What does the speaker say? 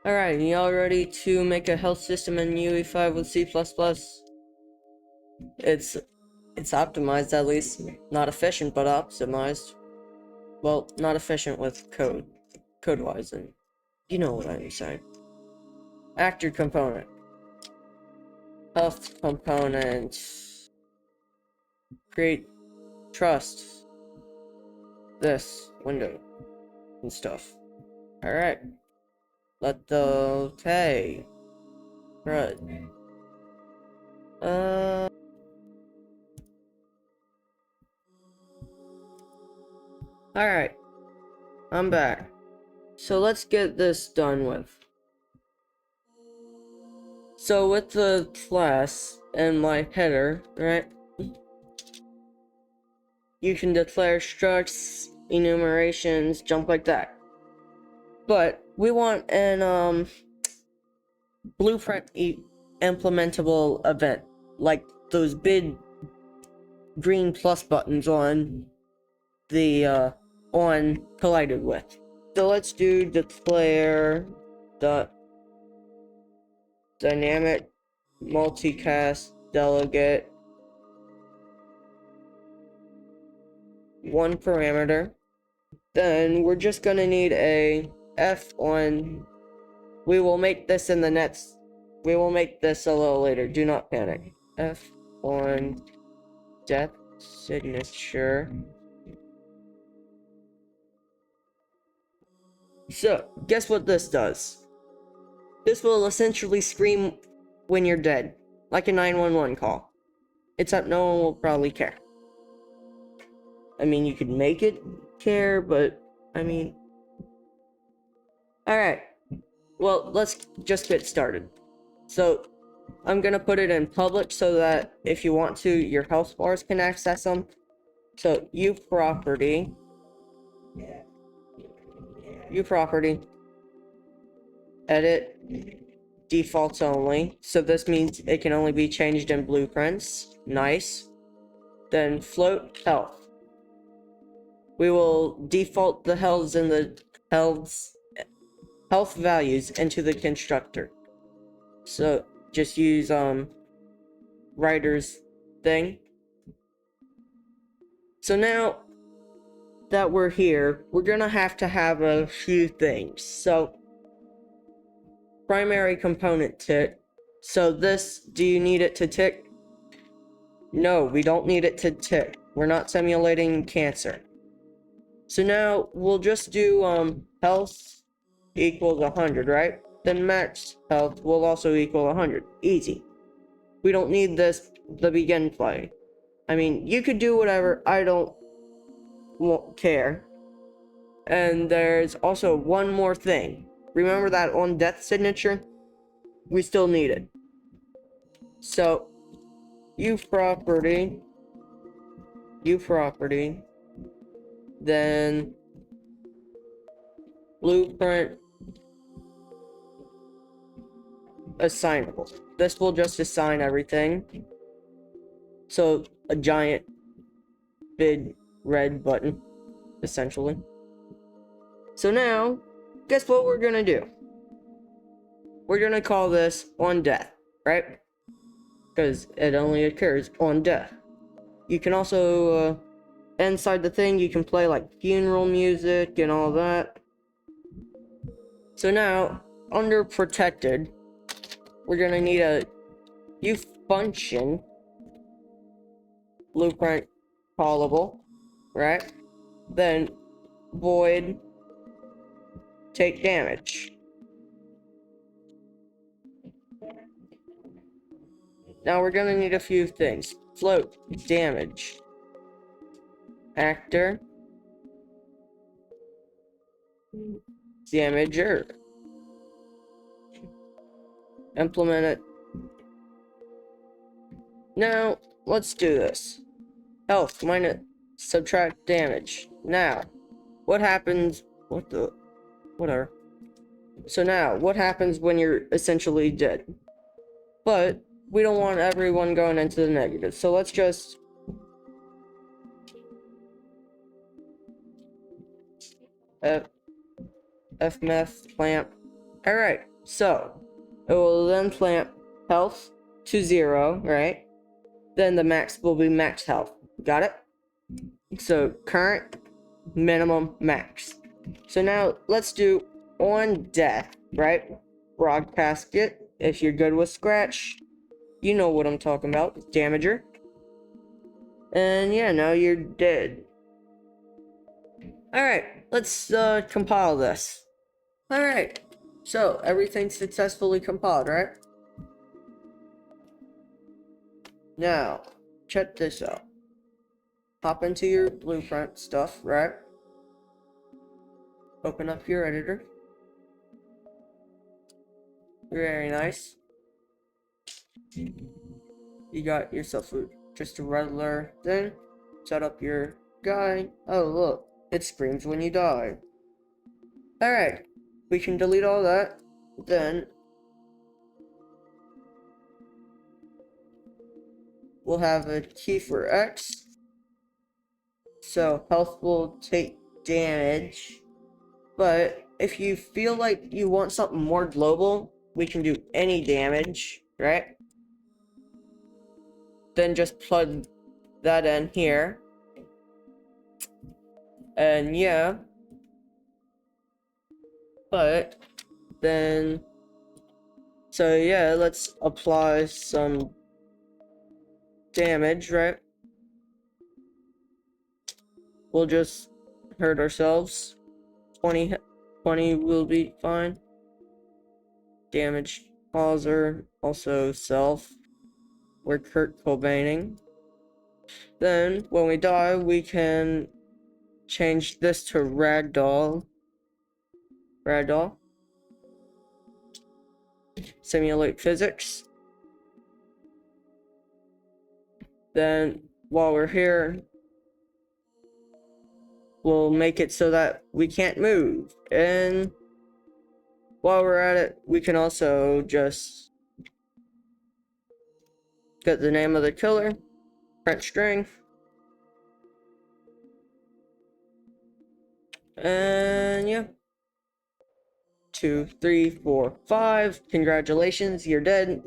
Alright, y'all ready to make a health system in UE5 with C++? It's optimized at least. Not efficient, but optimized. Well, not efficient with code-wise, and you know what I'm saying. Actor component. Health component. Create trust. This window and stuff. Alright. Okay. Right. Alright. I'm back. So let's get this done with. So with the class and my header, right? You can declare structs, enumerations, jump like that. But we want an blueprint implementable event, like those big green plus buttons on the on collided with. So let's do declare the dynamic multicast delegate one parameter. Then we're just gonna need a f on. We will make this in the next. We will make this a little later. Do not panic. F on death signature. So, guess what this does? This will essentially scream when you're dead, like a 911 call. Except no one will probably care. I mean, you could make it care, but I mean... Alright. Well, let's just get started. So, I'm gonna put it in public so that if you want to, your health bars can access them. So, uProperty, edit, defaults only. So this means it can only be changed in blueprints. Nice. Then float health. We will default the health values into the constructor. So just use writer's thing. So now that we're here, we're gonna have to have a few things. So primary component tick. So this, do you need it to tick? No, we don't need it to tick. We're not simulating cancer. So now we'll just do health equals 100, right? Then max health will also equal 100. Easy. We don't need this the begin play. I mean, you could do whatever. I won't care. And there's also one more thing. Remember that on death signature? We still need it. So uProperty, then blueprint assignable. This will just assign everything. So a giant big red button, essentially. So now, guess what we're gonna do? We're gonna call this on death, right? Because it only occurs on death. You can also, inside the thing, you can play like funeral music and all that. So now, under protected, we're gonna need a uFunction blueprint callable, right? Then void take damage. Now we're gonna need a few things. Float damage. Actor damager. Implement it. Now let's do this. Health minus subtract damage. Now, what happens? Whatever. So now, what happens when you're essentially dead? But we don't want everyone going into the negative, so let's just fmeth clamp. Alright, So, it will then plant health to 0, right? Then the max will be max health. Got it? So, current, minimum, max. So now, let's do on death, right? Broadcast it. If you're good with Scratch, you know what I'm talking about. Damager. And yeah, now you're dead. Alright, let's compile this. Alright, so everything's successfully compiled, right? Now, check this out. Hop into your blueprint stuff, right? Open up your editor. Very nice. You got yourself just a regular thing. Set up your guy. Oh, look, it screams when you die. Alright, we can delete all that. Then, we'll have a key for X. So, health will take damage. But if you feel like you want something more global, we can do any damage, right? Then just plug that in here. And yeah. But then, so yeah, let's apply some damage, right? We'll just hurt ourselves. 20 will be fine. Damage causer, also self. We're Kurt Cobaining. Then, when we die, we can change this to ragdoll. Ragdoll. Simulate physics. Then, while we're here, we'll make it so that we can't move. And while we're at it, we can also just get the name of the killer, print string, and yeah. 2, 3, 4, 5. Congratulations, you're dead.